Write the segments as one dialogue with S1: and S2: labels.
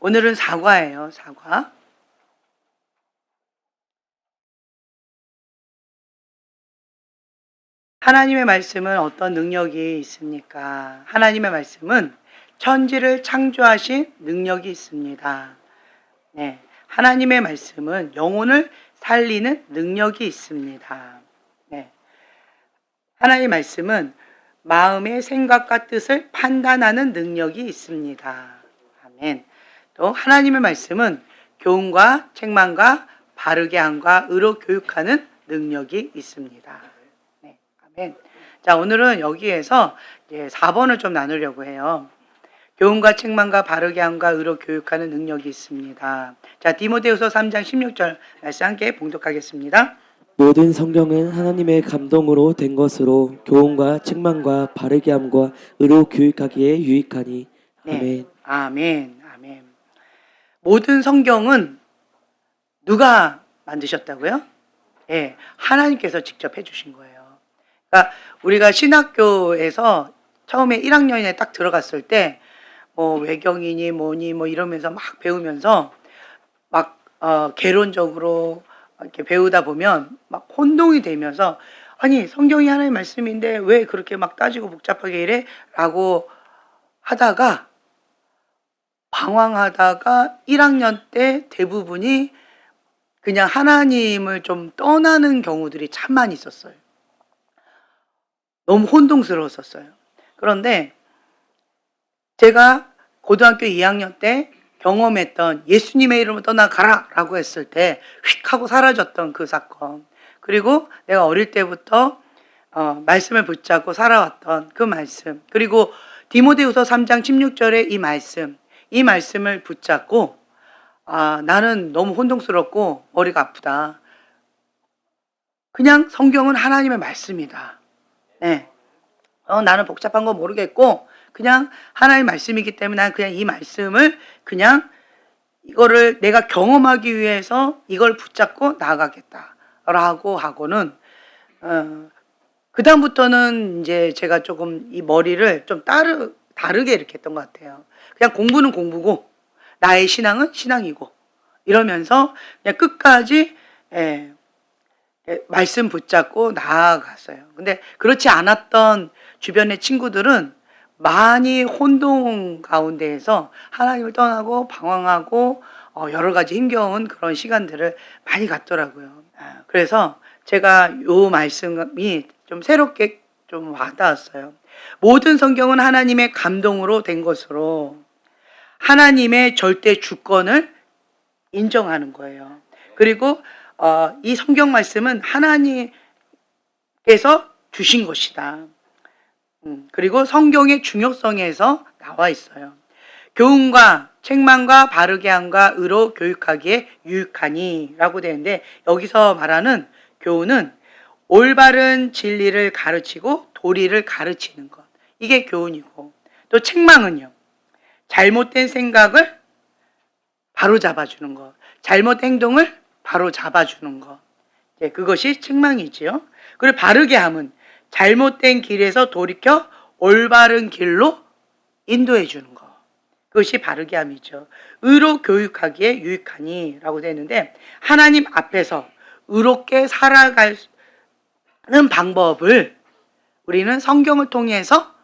S1: 오늘은 사과예요. 사과. 하나님의 말씀은 어떤 능력이 있습니까? 하나님의 말씀은 천지를 창조하신 능력이 있습니다. 네. 하나님의 말씀은 영혼을 살리는 능력이 있습니다. 네. 하나님의 말씀은 마음의 생각과 뜻을 판단하는 능력이 있습니다. 아멘. 또 하나님의 말씀은 교훈과 책망과 바르게 함과 의로 교육하는 능력이 있습니다. 네. 아멘. 자, 오늘은 여기에서 4번을 좀 나누려고 해요. 교훈과 책망과 바르게 함과 의로 교육하는 능력이 있습니다. 자, 디모데후서 3장 16절 말씀 함께 봉독하겠습니다.
S2: 모든 성경은 하나님의 감동으로 된 것으로 교훈과 책망과 바르게 함과 의로 교육하기에 유익하니. 아멘.
S1: 네. 아멘. 아멘. 모든 성경은 누가 만드셨다고요? 예, 하나님께서 직접 해주신 거예요. 그러니까 우리가 신학교에서 처음에 1학년에 딱 들어갔을 때 외경이니 뭐니 이러면서 막 배우면서 막 개론적으로 이렇게 배우다 보면 막 혼동이 되면서 아니 성경이 하나님의 말씀인데 왜 그렇게 막 따지고 복잡하게 이래? 라고 하다가 방황하다가 1학년 때 대부분이 그냥 하나님을 좀 떠나는 경우들이 참 많이 있었어요. 너무 혼동스러웠었어요. 그런데 제가 고등학교 2학년 때 경험했던 예수님의 이름으로 떠나가라 라고 했을 때 휙 하고 사라졌던 그 사건, 그리고 내가 어릴 때부터 말씀을 붙잡고 살아왔던 그 말씀, 그리고 디모데후서 3장 16절의 이 말씀을 붙잡고 나는 너무 혼동스럽고 머리가 아프다. 그냥 성경은 하나님의 말씀이다. 네. 나는 복잡한 거 모르겠고 그냥 하나님의 말씀이기 때문에 난 그냥 이 말씀을 그냥 이거를 내가 경험하기 위해서 이걸 붙잡고 나아가겠다라고 하고는 그 다음부터는 이제 제가 조금 이 머리를 좀 다르게 이렇게 했던 것 같아요. 그냥 공부는 공부고 나의 신앙은 신앙이고 이러면서 그냥 끝까지 말씀 붙잡고 나아갔어요. 근데 그렇지 않았던 주변의 친구들은 많이 혼동 가운데에서 하나님을 떠나고 방황하고 여러 가지 힘겨운 그런 시간들을 많이 갖더라고요. 그래서 제가 이 말씀이 좀 새롭게 좀 와닿았어요. 모든 성경은 하나님의 감동으로 된 것으로 하나님의 절대 주권을 인정하는 거예요. 그리고 이 성경 말씀은 하나님께서 주신 것이다. 그리고 성경의 중요성에서 나와 있어요. 교훈과 책망과 바르게 함과 의로 교육하기에 유익하니 라고 되는데, 여기서 말하는 교훈은 올바른 진리를 가르치고 도리를 가르치는 것, 이게 교훈이고, 또 책망은요, 잘못된 생각을 바로 잡아주는 것, 잘못된 행동을 바로 잡아주는 것, 그것이 책망이지요. 그리고 바르게 함은 잘못된 길에서 돌이켜 올바른 길로 인도해 주는 것, 그것이 바르게 함이죠. 의로 교육하기에 유익하니 라고 되는데, 하나님 앞에서 의롭게 살아가는 방법을 우리는 성경을 통해서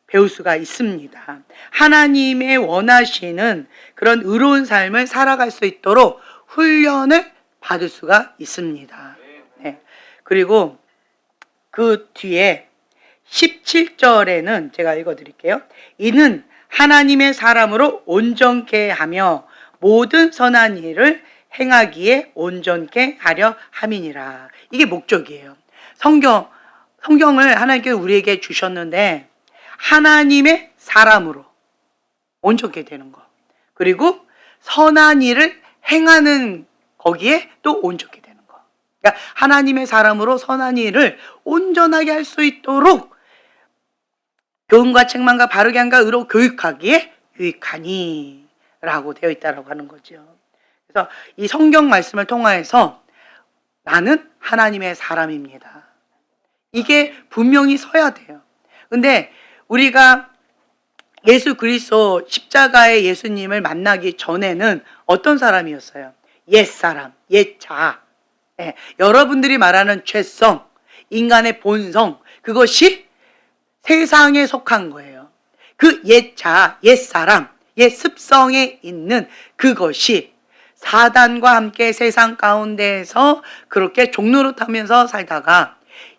S1: 배울 수가 있습니다. 하나님의 원하시는 그런 의로운 삶을 살아갈 수 있도록 훈련을 받을 수가 있습니다. 네. 그리고 그 뒤에 17절에는 제가 읽어드릴게요. 이는 하나님의 사람으로 온전케 하며 모든 선한 일을 행하기에 온전케 하려 함이니라. 이게 목적이에요. 성경을 하나님께서 우리에게 주셨는데 하나님의 사람으로 온전케 되는 것, 그리고 선한 일을 행하는 거기에 또 온전케 되는 것. 그러니까 하나님의 사람으로 선한 일을 온전하게 할 수 있도록 교훈과 책망과 바르게 함과 의로 교육하기에 유익하니 라고 되어 있다고 하는 거죠. 그래서 이 성경 말씀을 통하여서 나는 하나님의 사람입니다, 이게 분명히 서야 돼요. 근데 우리가 예수 그리스도 십자가의 예수님을 만나기 전에는 어떤 사람이었어요? 옛사람, 옛자. 예, 여러분들이 말하는 죄성, 인간의 본성, 그것이 세상에 속한 거예요. 그 옛자, 옛사람, 옛습성에 있는 그것이 사단과 함께 세상 가운데에서 그렇게 종노릇하면서 살다가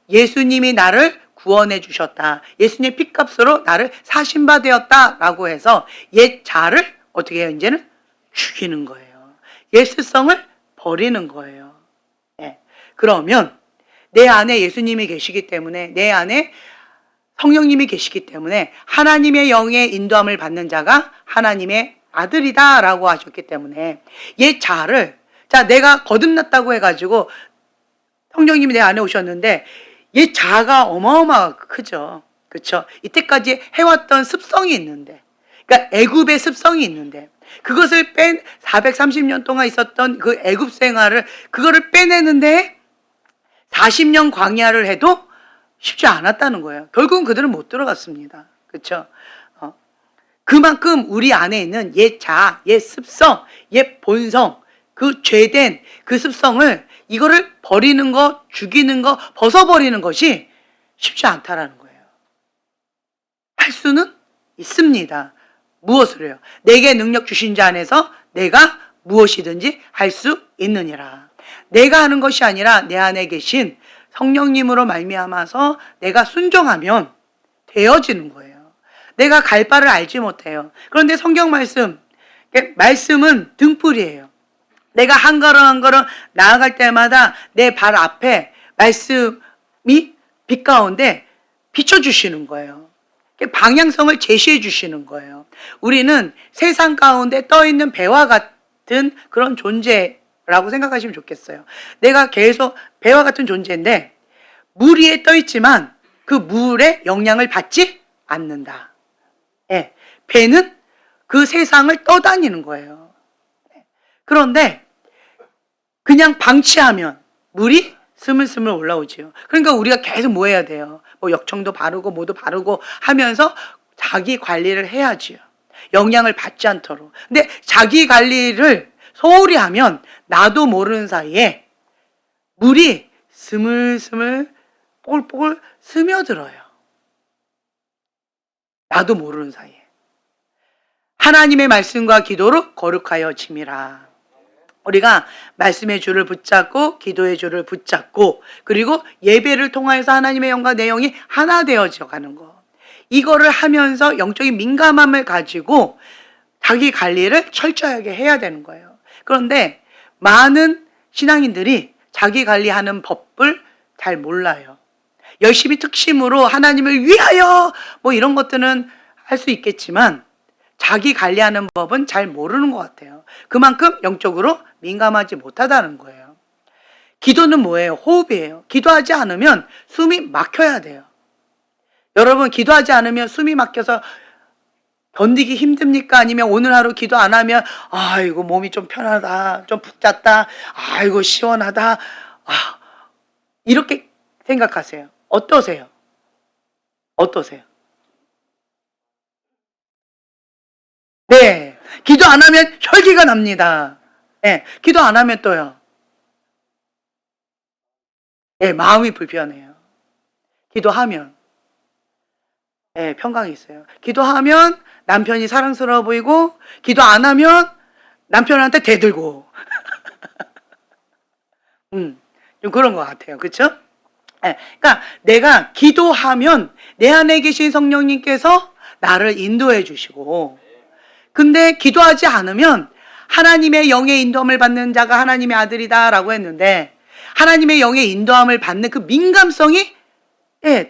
S1: 예수님이 나를 구원해 주셨다. 예수님의 피값으로 나를 사신바 되었다라고 해서 옛자를 어떻게 해요? 이제는 죽이는 거예요. 옛습성을 버리는 거예요. 예. 그러면 내 안에 예수님이 계시기 때문에, 내 안에 성령님이 계시기 때문에 하나님의 영의 인도함을 받는 자가 하나님의 아들이다라고 하셨기 때문에 옛자를, 자, 내가 거듭났다고 해가지고 성령님이 내 안에 오셨는데 옛자가 어마어마하게 크죠. 그렇죠? 이때까지 해왔던 습성이 있는데, 그러니까 애굽의 습성이 있는데 그것을 430년 동안 있었던 그 애굽 생활을, 그거를 빼내는데 40년 광야를 해도 쉽지 않았다는 거예요. 결국은 그들은 못 들어갔습니다. 그렇죠? 그만큼 우리 안에 있는 옛 자, 옛 습성, 옛 본성, 그 죄된 그 습성을, 이거를 버리는 것, 죽이는 것, 벗어버리는 것이 쉽지 않다라는 거예요. 할 수는 있습니다. 무엇을 해요? 내게 능력 주신 자 안에서 내가 무엇이든지 할 수 있느니라. 내가 하는 것이 아니라 내 안에 계신 성령님으로 말미암아서 내가 순종하면 되어지는 거예요. 내가 갈 바를 알지 못해요. 그런데 성경 말씀은 등불이에요. 내가 한 걸음 한 걸음 나아갈 때마다 내 발 앞에 말씀이 빛 가운데 비춰주시는 거예요. 방향성을 제시해 주시는 거예요. 우리는 세상 가운데 떠있는 배와 같은 그런 존재라고 생각하시면 좋겠어요. 내가 계속 배와 같은 존재인데 물 위에 떠있지만 그 물의 영향을 받지 않는다. 예, 배는 그 세상을 떠다니는 거예요. 그런데 그냥 방치하면 물이 스물스물 올라오지요. 그러니까 우리가 계속 뭐 해야 돼요? 뭐 역청도 바르고 뭐도 바르고 하면서 자기 관리를 해야지요. 영향을 받지 않도록. 근데 자기 관리를 소홀히 하면 나도 모르는 사이에 물이 스물스물 뽀글뽀글 스며들어요. 나도 모르는 사이에. 하나님의 말씀과 기도로 거룩하여 짐이라. 우리가 말씀의 줄을 붙잡고 기도의 줄을 붙잡고 그리고 예배를 통하여서 하나님의 영과 내 영이 하나 되어져 가는 거. 이거를 하면서 영적인 민감함을 가지고 자기 관리를 철저하게 해야 되는 거예요. 그런데 많은 신앙인들이 자기 관리하는 법을 잘 몰라요. 열심히 특심으로 하나님을 위하여 뭐 이런 것들은 할 수 있겠지만 자기 관리하는 법은 잘 모르는 것 같아요. 그만큼 영적으로 민감하지 못하다는 거예요. 기도는 뭐예요? 호흡이에요. 기도하지 않으면 숨이 막혀야 돼요. 여러분, 기도하지 않으면 숨이 막혀서 견디기 힘듭니까? 아니면 오늘 하루 기도 안 하면 아이고 몸이 좀 편하다, 좀 푹 잤다, 아이고 시원하다, 이렇게 생각하세요. 어떠세요? 어떠세요? 네, 기도 안 하면 혈기가 납니다. 네, 기도 안 하면 또요. 네, 마음이 불편해요. 기도하면 평강이 있어요. 기도하면 남편이 사랑스러워 보이고 기도 안 하면 남편한테 대들고 좀 그런 것 같아요. 그렇죠? 그러니까 내가 기도하면 내 안에 계신 성령님께서 나를 인도해 주시고, 근데 기도하지 않으면 하나님의 영의 인도함을 받는 자가 하나님의 아들이다라고 했는데 하나님의 영의 인도함을 받는 그 민감성이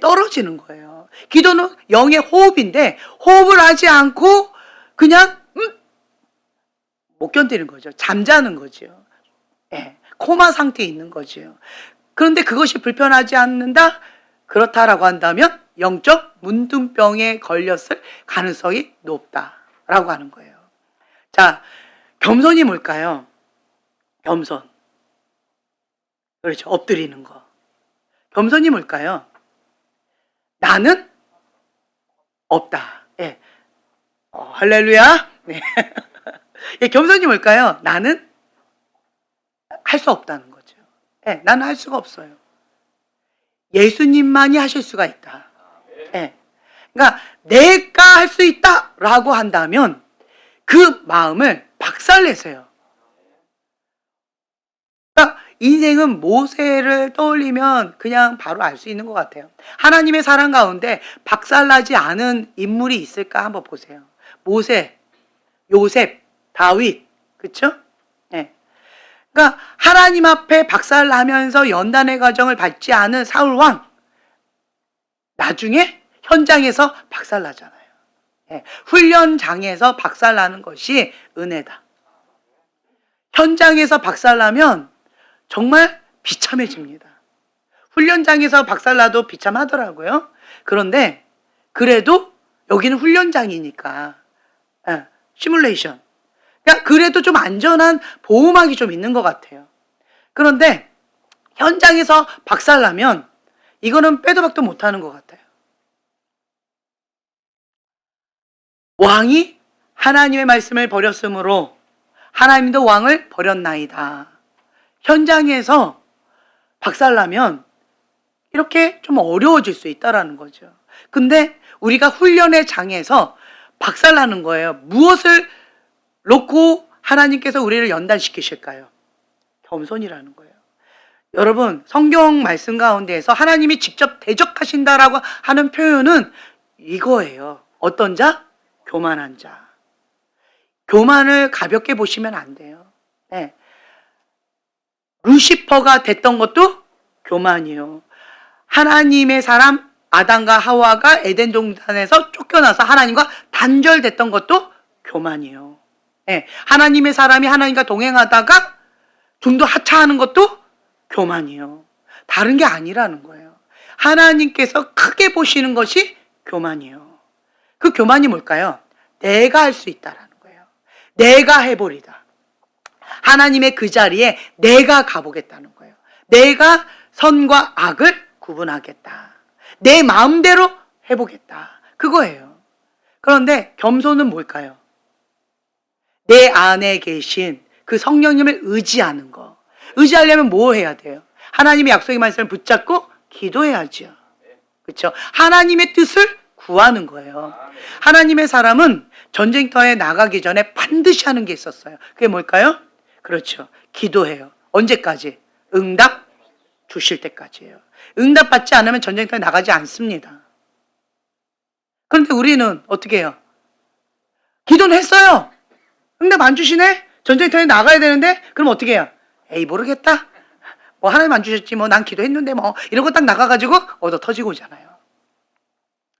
S1: 떨어지는 거예요. 기도는 영의 호흡인데 호흡을 하지 않고 그냥 못 견디는 거죠. 잠자는 거죠. 코마 상태에 있는 거죠. 그런데 그것이 불편하지 않는다? 그렇다라고 한다면 영적 문둥병에 걸렸을 가능성이 높다라고 하는 거예요. 자, 겸손이 뭘까요? 겸손. 그렇죠. 엎드리는 거. 겸손이 뭘까요? 나는 없다. 할렐루야. 네. 예, 겸손이 뭘까요? 나는 할 수 없다는 거죠. 예, 나는 할 수가 없어요. 예수님만이 하실 수가 있다. 예. 그러니까 내가 할 수 있다라고 한다면 그 마음을 박살내세요. 그러니까 인생은 모세를 떠올리면 그냥 바로 알 수 있는 것 같아요. 하나님의 사랑 가운데 박살나지 않은 인물이 있을까 한번 보세요. 모세, 요셉, 다윗, 그렇죠? 네. 그러니까 하나님 앞에 박살나면서 연단의 과정을 받지 않은 사울 왕, 나중에 현장에서 박살나잖아요. 네. 훈련장에서 박살나는 것이 은혜다. 현장에서 박살나면 정말 비참해집니다. 훈련장에서 박살나도 비참하더라고요. 그런데 그래도 여기는 훈련장이니까 시뮬레이션. 그러니까 그래도 좀 안전한 보호막이 좀 있는 것 같아요. 그런데 현장에서 박살나면 이거는 빼도 박도 못하는 것 같아요. 왕이 하나님의 말씀을 버렸으므로 하나님도 왕을 버렸나이다. 현장에서 박살나면 이렇게 좀 어려워질 수 있다라는 거죠. 근데 우리가 훈련의 장에서 박살나는 거예요. 무엇을 놓고 하나님께서 우리를 연단시키실까요? 겸손이라는 거예요. 여러분, 성경 말씀 가운데에서 하나님이 직접 대적하신다라고 하는 표현은 이거예요. 어떤 자? 교만한 자. 교만을 가볍게 보시면 안 돼요. 네. 루시퍼가 됐던 것도 교만이에요. 하나님의 사람 아담과 하와가 에덴 동산에서 쫓겨나서 하나님과 단절됐던 것도 교만이에요. 네. 하나님의 사람이 하나님과 동행하다가 등도 하차하는 것도 교만이에요. 다른 게 아니라는 거예요. 하나님께서 크게 보시는 것이 교만이에요. 그 교만이 뭘까요? 내가 할 수 있다라는 거예요. 내가 해보리다. 하나님의 그 자리에 내가 가보겠다는 거예요. 내가 선과 악을 구분하겠다. 내 마음대로 해보겠다. 그거예요. 그런데 겸손은 뭘까요? 내 안에 계신 그 성령님을 의지하는 거. 의지하려면 뭐 해야 돼요? 하나님의 약속의 말씀을 붙잡고 기도해야죠. 그렇죠? 하나님의 뜻을 구하는 거예요. 하나님의 사람은 전쟁터에 나가기 전에 반드시 하는 게 있었어요. 그게 뭘까요? 그렇죠. 기도해요. 언제까지? 응답 주실 때까지예요. 응답 받지 않으면 전쟁터에 나가지 않습니다. 그런데 우리는 어떻게 해요? 기도는 했어요. 응답 안 주시네? 전쟁터에 나가야 되는데 그럼 어떻게 해요? 에이 모르겠다. 뭐 하나님 안 주셨지 뭐 난 기도했는데 뭐 이런 거 딱 나가가지고 얻어 터지고 오잖아요.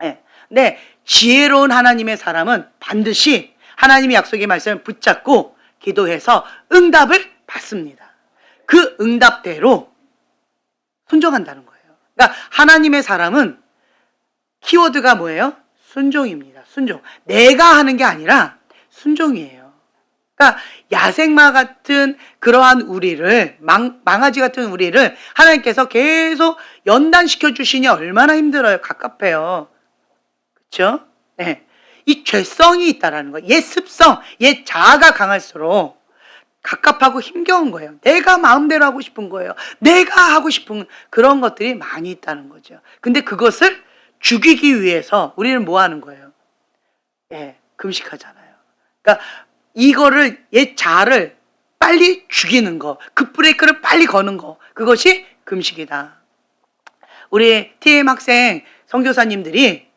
S1: 네. 근데 지혜로운 하나님의 사람은 반드시 하나님의 약속의 말씀을 붙잡고 기도해서 응답을 받습니다. 그 응답대로 순종한다는 거예요. 그러니까 하나님의 사람은 키워드가 뭐예요? 순종입니다. 순종. 내가 하는 게 아니라 순종이에요. 그러니까 야생마 같은 그러한 우리를 망아지 같은 우리를 하나님께서 계속 연단시켜 주시니 얼마나 힘들어요. 갑갑해요. 그렇죠? 네. 이 죄성이 있다라는 거예요. 옛 습성, 옛 자아가 강할수록 갑갑하고 힘겨운 거예요. 내가 마음대로 하고 싶은 거예요. 내가 하고 싶은 그런 것들이 많이 있다는 거죠. 근데 그것을 죽이기 위해서 우리는 뭐 하는 거예요? 예, 금식하잖아요. 그러니까 이거를 옛 자아를 빨리 죽이는 거, 급브레이크를 빨리 거는 거, 그것이 금식이다. 우리 TM 학생 선교사님들이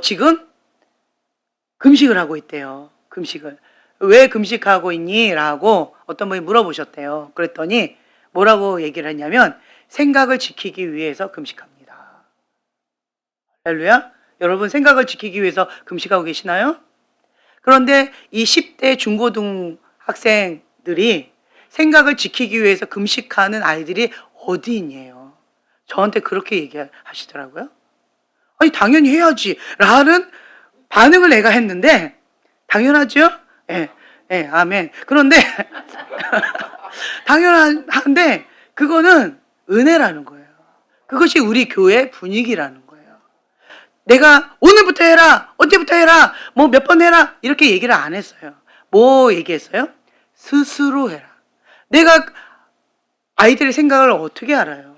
S1: 지금 금식을 하고 있대요. 금식을. 왜 금식하고 있니? 라고 어떤 분이 물어보셨대요. 그랬더니 뭐라고 얘기를 했냐면 생각을 지키기 위해서 금식합니다. 할렐루야? 여러분 생각을 지키기 위해서 금식하고 계시나요? 그런데 이 10대 중고등 학생들이 생각을 지키기 위해서 금식하는 아이들이 어디 있냐요. 저한테 그렇게 얘기하시더라고요. 아니 당연히 해야지 라는 반응을 내가 했는데 당연하죠? 예, 예, 아멘. 그런데 당연한데 그거는 은혜라는 거예요. 그것이 우리 교회 분위기라는 거예요. 내가 오늘부터 해라, 언제부터 해라, 뭐 몇 번 해라 이렇게 얘기를 안 했어요. 뭐 얘기했어요? 스스로 해라. 내가 아이들의 생각을 어떻게 알아요?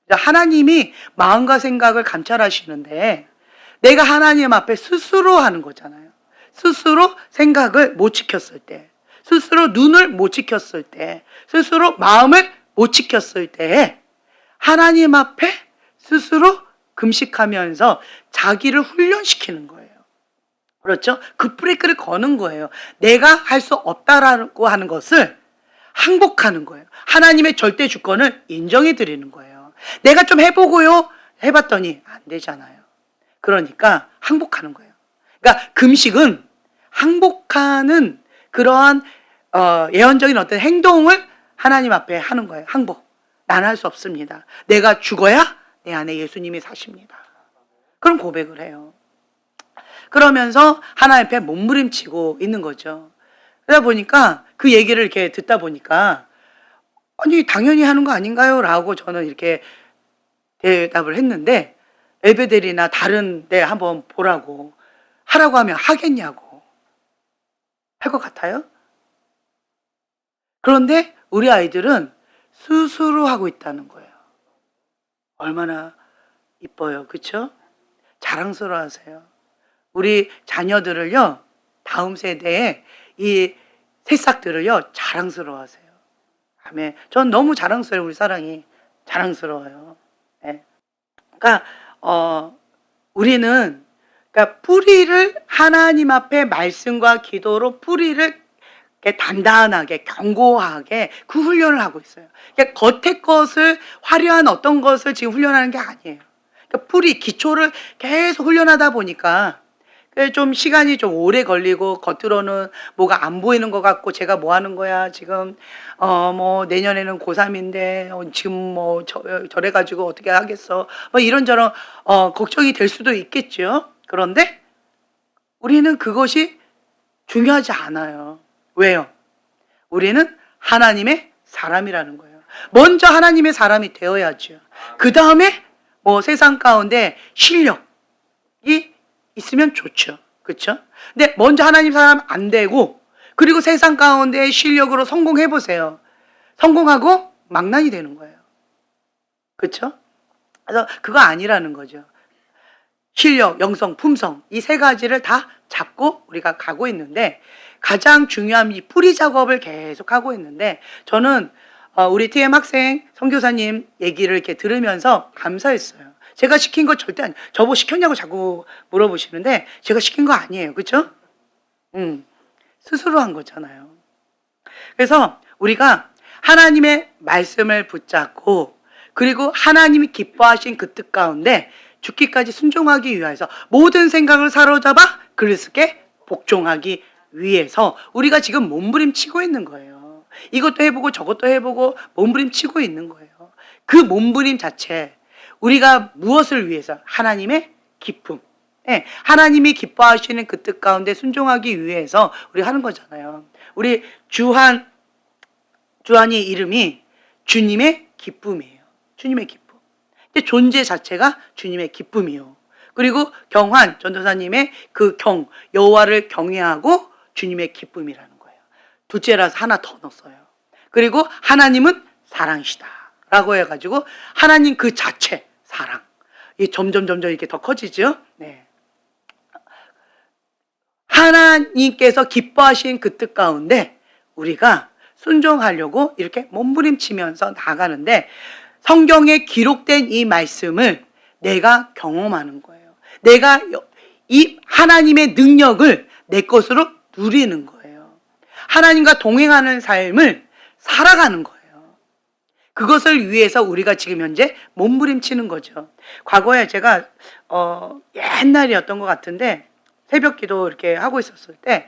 S1: 하나님이 마음과 생각을 감찰하시는데 내가 하나님 앞에 스스로 하는 거잖아요. 스스로 생각을 못 지켰을 때, 스스로 눈을 못 지켰을 때, 스스로 마음을 못 지켰을 때 하나님 앞에 스스로 금식하면서 자기를 훈련시키는 거예요. 그렇죠? 그 브레이크를 거는 거예요. 내가 할 수 없다라고 하는 것을 항복하는 거예요. 하나님의 절대 주권을 인정해 드리는 거예요. 내가 좀 해보고요. 해봤더니 안 되잖아요. 그러니까 항복하는 거예요. 그러니까 금식은 항복하는 그러한 예언적인 어떤 행동을 하나님 앞에 하는 거예요. 항복. 나는 할 수 없습니다. 내가 죽어야 내 안에 예수님이 사십니다. 그럼 고백을 해요. 그러면서 하나님 앞에 몸부림치고 있는 거죠. 그러다 보니까 그 얘기를 이렇게 듣다 보니까 아니 당연히 하는 거 아닌가요? 라고 저는 이렇게 대답을 했는데 엘베델이나 다른 데 한번 보라고 하라고 하면 하겠냐고 할 것 같아요? 그런데 우리 아이들은 스스로 하고 있다는 거예요. 얼마나 이뻐요. 그렇죠? 자랑스러워 하세요. 우리 자녀들을요. 다음 세대에 이 새싹들을요. 자랑스러워 하세요. 아멘. 전 너무 자랑스러워요. 우리 사랑이 자랑스러워요. 네. 그러니까 우리는 그러니까 뿌리를 하나님 앞에 말씀과 기도로 뿌리를 이렇게 단단하게 견고하게 그 훈련을 하고 있어요. 그러니까 겉의 것을 화려한 어떤 것을 지금 훈련하는 게 아니에요. 그러니까 뿌리 기초를 계속 훈련하다 보니까 좀 시간이 좀 오래 걸리고 겉으로는 뭐가 안 보이는 것 같고 제가 뭐 하는 거야 지금 뭐 내년에는 고3인데 지금 뭐 저래 가지고 어떻게 하겠어 뭐 이런저런 걱정이 될 수도 있겠죠. 그런데 우리는 그것이 중요하지 않아요. 왜요? 우리는 하나님의 사람이라는 거예요. 먼저 하나님의 사람이 되어야죠. 그 다음에 뭐 세상 가운데 실력이 있으면 좋죠. 그렇죠? 근데 먼저 하나님 사람 안 되고 그리고 세상 가운데 실력으로 성공해 보세요. 성공하고 망난이 되는 거예요. 그렇죠? 그래서 그거 아니라는 거죠. 실력, 영성, 품성 이 세 가지를 다 잡고 우리가 가고 있는데 가장 중요한 이 뿌리 작업을 계속 하고 있는데 저는 우리 TM 학생 선교사님 얘기를 이렇게 들으면서 감사했어요. 제가 시킨 거 절대 아니에요. 저보고 시켰냐고 자꾸 물어보시는데 제가 시킨 거 아니에요. 그렇죠? 스스로 한 거잖아요. 그래서 우리가 하나님의 말씀을 붙잡고 그리고 하나님이 기뻐하신 그 뜻 가운데 죽기까지 순종하기 위해서 모든 생각을 사로잡아 그리스도께 복종하기 위해서 우리가 지금 몸부림치고 있는 거예요. 이것도 해보고 저것도 해보고 몸부림치고 있는 거예요. 그 몸부림 자체 우리가 무엇을 위해서? 하나님의 기쁨. 네, 하나님이 기뻐하시는 그 뜻 가운데 순종하기 위해서 우리 하는 거잖아요. 우리 주한이 이름이 주님의 기쁨이에요. 주님의 기쁨. 근데 존재 자체가 주님의 기쁨이요. 그리고 경환 전도사님의 그 여호와를 경외하고 주님의 기쁨이라는 거예요. 둘째라서 하나 더 넣었어요. 그리고 하나님은 사랑이시다 라고 해가지고 하나님 그 자체 사랑 이 점점 이렇게 더 커지죠. 네. 하나님께서 기뻐하신 그 뜻 가운데 우리가 순종하려고 이렇게 몸부림치면서 나가는데 성경에 기록된 이 말씀을 내가 경험하는 거예요. 내가 이 하나님의 능력을 내 것으로 누리는 거예요. 하나님과 동행하는 삶을 살아가는 거예요. 그것을 위해서 우리가 지금 현재 몸부림치는 거죠. 과거에 제가 옛날이었던 것 같은데 새벽 기도 이렇게 하고 있었을 때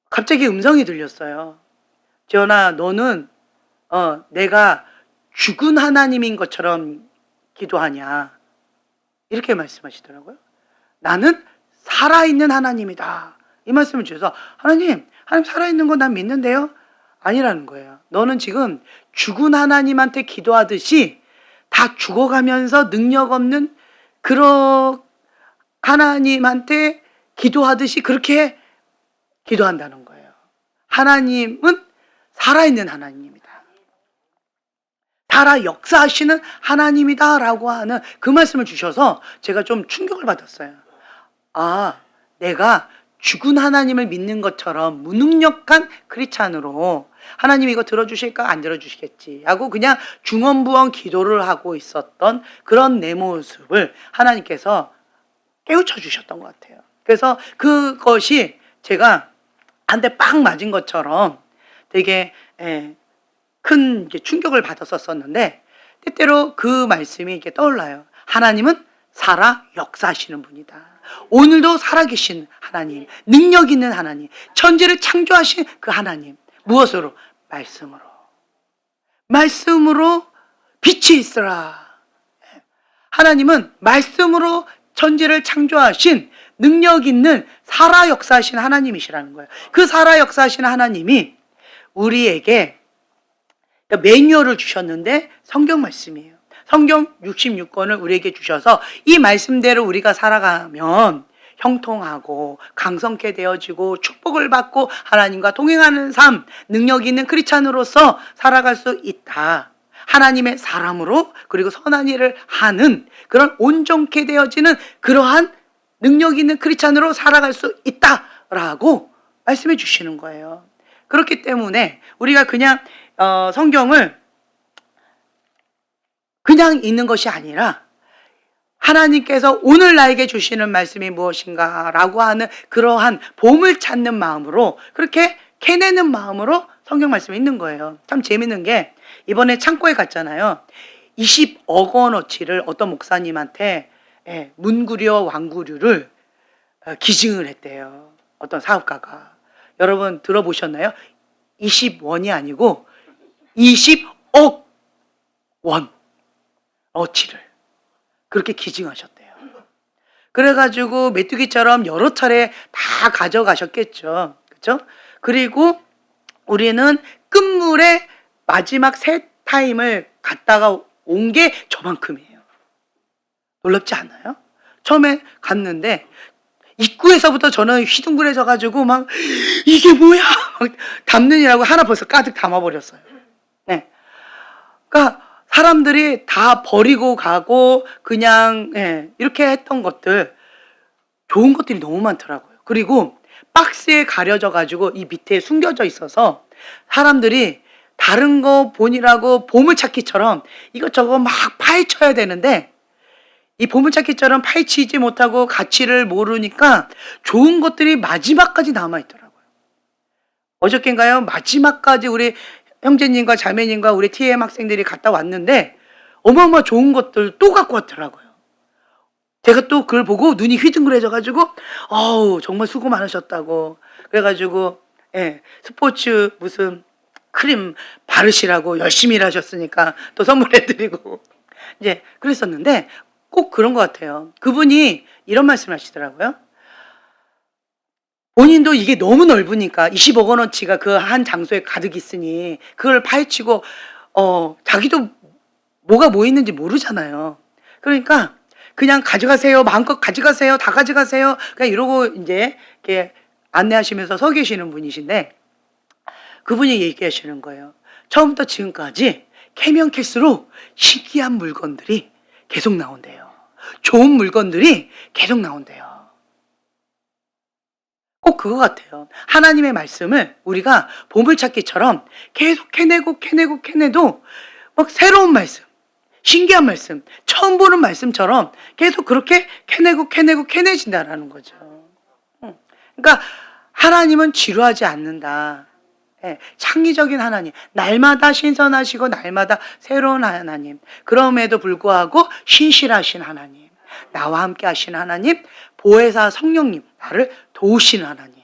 S1: 갑자기 음성이 들렸어요. 지연아, 너는 내가 죽은 하나님인 것처럼 기도하냐 이렇게 말씀하시더라고요. 나는 살아있는 하나님이다 이 말씀을 주셔서 하나님 살아있는 거 난 믿는데요? 아니라는 거예요. 너는 지금 죽은 하나님한테 기도하듯이 다 죽어가면서 능력 없는 그러 하나님한테 기도하듯이 그렇게 기도한다는 거예요. 하나님은 살아있는 하나님입니다. 살아 역사하시는 하나님이다라고 하는 그 말씀을 주셔서 제가 좀 충격을 받았어요. 아, 내가 죽은 하나님을 믿는 것처럼 무능력한 크리스찬으로 하나님 이거 들어주실까 안 들어주시겠지 하고 그냥 중언부언 기도를 하고 있었던 그런 내 모습을 하나님께서 깨우쳐 주셨던 것 같아요. 그래서 그것이 제가 한 대 빵 맞은 것처럼 되게 큰 충격을 받았었는데 때때로 그 말씀이 이렇게 떠올라요. 하나님은 살아 역사하시는 분이다. 오늘도 살아계신 하나님, 능력 있는 하나님, 천지를 창조하신 그 하나님. 무엇으로? 말씀으로. 말씀으로 빛이 있으라. 하나님은 말씀으로 천지를 창조하신 능력 있는 살아 역사하신 하나님이시라는 거예요. 그 살아 역사하신 하나님이 우리에게 매뉴얼을 주셨는데 성경 말씀이에요. 성경 66권을 우리에게 주셔서 이 말씀대로 우리가 살아가면 형통하고 강성케 되어지고 축복을 받고 하나님과 동행하는 삶, 능력 있는 크리스찬으로서 살아갈 수 있다. 하나님의 사람으로 그리고 선한 일을 하는 그런 온전케 되어지는 그러한 능력 있는 크리스찬으로 살아갈 수 있다라고 말씀해 주시는 거예요. 그렇기 때문에 우리가 그냥 성경을 그냥 읽는 것이 아니라 하나님께서 오늘 나에게 주시는 말씀이 무엇인가 라고 하는 그러한 봄을 찾는 마음으로 그렇게 캐내는 마음으로 성경 말씀이 있는 거예요. 참 재밌는 게 이번에 창고에 갔잖아요. 20억 원어치를 어떤 목사님한테 문구류 왕구류를 기증을 했대요. 어떤 사업가가. 여러분 들어보셨나요? 20원이 아니고 20억 원어치를 그렇게 기증하셨대요. 그래가지고 메뚜기처럼 여러 차례 다 가져가셨겠죠. 그렇죠? 그리고 우리는 끝물에 마지막 세 타임을 갔다가 온 게 저만큼이에요. 놀랍지 않아요? 처음에 갔는데 입구에서부터 저는 휘둥그레져가지고 막 이게 뭐야? 막 담느니라고 하나 벌써 가득 담아버렸어요. 네. 그러니까 사람들이 다 버리고 가고 그냥 이렇게 했던 것들 좋은 것들이 너무 많더라고요. 그리고 박스에 가려져 가지고 이 밑에 숨겨져 있어서 사람들이 다른 거 보니라고 보물찾기처럼 이것저것 막 파헤쳐야 되는데 이 보물찾기처럼 파헤치지 못하고 가치를 모르니까 좋은 것들이 마지막까지 남아있더라고요. 어저께인가요? 마지막까지 우리 형제님과 자매님과 우리 TM 학생들이 갔다 왔는데 어마어마 좋은 것들 또 갖고 왔더라고요. 제가 또 그걸 보고 눈이 휘둥그레져가지고 정말 수고 많으셨다고 그래가지고 스포츠 무슨 크림 바르시라고 열심히 일하셨으니까 또 선물해드리고 이제 그랬었는데 꼭 그런 것 같아요. 그분이 이런 말씀을 하시더라고요. 본인도 이게 너무 넓으니까 20억 원어치가 그 한 장소에 가득 있으니 그걸 파헤치고 자기도 뭐가 뭐 있는지 모르잖아요. 그러니까 그냥 가져가세요. 마음껏 가져가세요. 다 가져가세요. 그냥 이러고 이제 이렇게 안내하시면서 서 계시는 분이신데 그분이 얘기하시는 거예요. 처음부터 지금까지 캐면 캘수록 신기한 물건들이 계속 나온대요. 좋은 물건들이 계속 나온대요. 꼭 그거 같아요. 하나님의 말씀을 우리가 보물찾기처럼 계속 캐내도 막 새로운 말씀, 신기한 말씀, 처음 보는 말씀처럼 계속 그렇게 캐내진다라는 거죠. 그러니까 하나님은 지루하지 않는다. 창의적인 하나님, 날마다 신선하시고 날마다 새로운 하나님, 그럼에도 불구하고 신실하신 하나님, 나와 함께 하신 하나님, 보혜사 성령님, 나를 도우시는 하나님.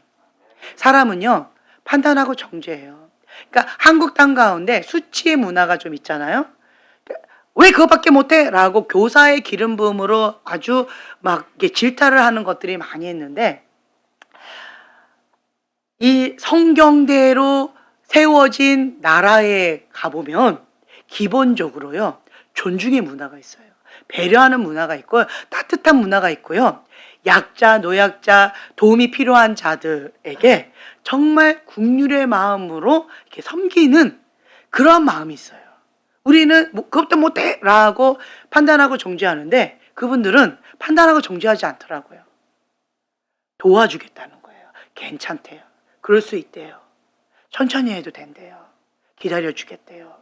S1: 사람은요 판단하고 정죄해요. 그러니까 한국 땅 가운데 수치의 문화가 좀 있잖아요. 왜 그것밖에 못해? 라고 교사의 기름 부음으로 아주 막 질타를 하는 것들이 많이 있는데 이 성경대로 세워진 나라에 가보면 기본적으로요 존중의 문화가 있어요. 배려하는 문화가 있고 따뜻한 문화가 있고요. 약자, 노약자, 도움이 필요한 자들에게 정말 국률의 마음으로 이렇게 섬기는 그런 마음이 있어요. 우리는 그것도 못해 라고 판단하고 정죄하는데 그분들은 판단하고 정죄하지 않더라고요. 도와주겠다는 거예요. 괜찮대요. 그럴 수 있대요. 천천히 해도 된대요. 기다려주겠대요.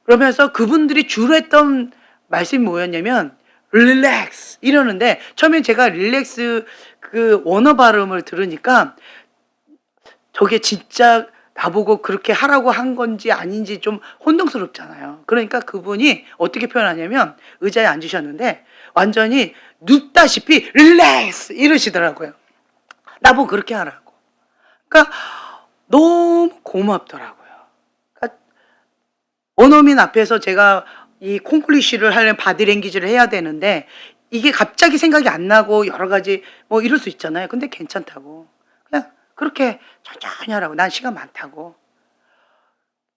S1: 그러면서 그분들이 주로 했던 말씀이 뭐였냐면 릴렉스 이러는데 처음에 제가 릴렉스 그 원어 발음을 들으니까 저게 진짜 나보고 그렇게 하라고 한 건지 아닌지 좀 혼동스럽잖아요. 그러니까 그분이 어떻게 표현하냐면 의자에 앉으셨는데 완전히 눕다시피 릴렉스 이러시더라고요. 나보고 그렇게 하라고. 그러니까 너무 고맙더라고요. 그러니까 원어민 앞에서 제가 이 콩클리시를 하려면 바디랭귀지를 해야 되는데 이게 갑자기 생각이 안 나고 여러 가지 뭐 이럴 수 있잖아요. 근데 괜찮다고. 그냥 그렇게 천천히 하라고. 난 시간 많다고.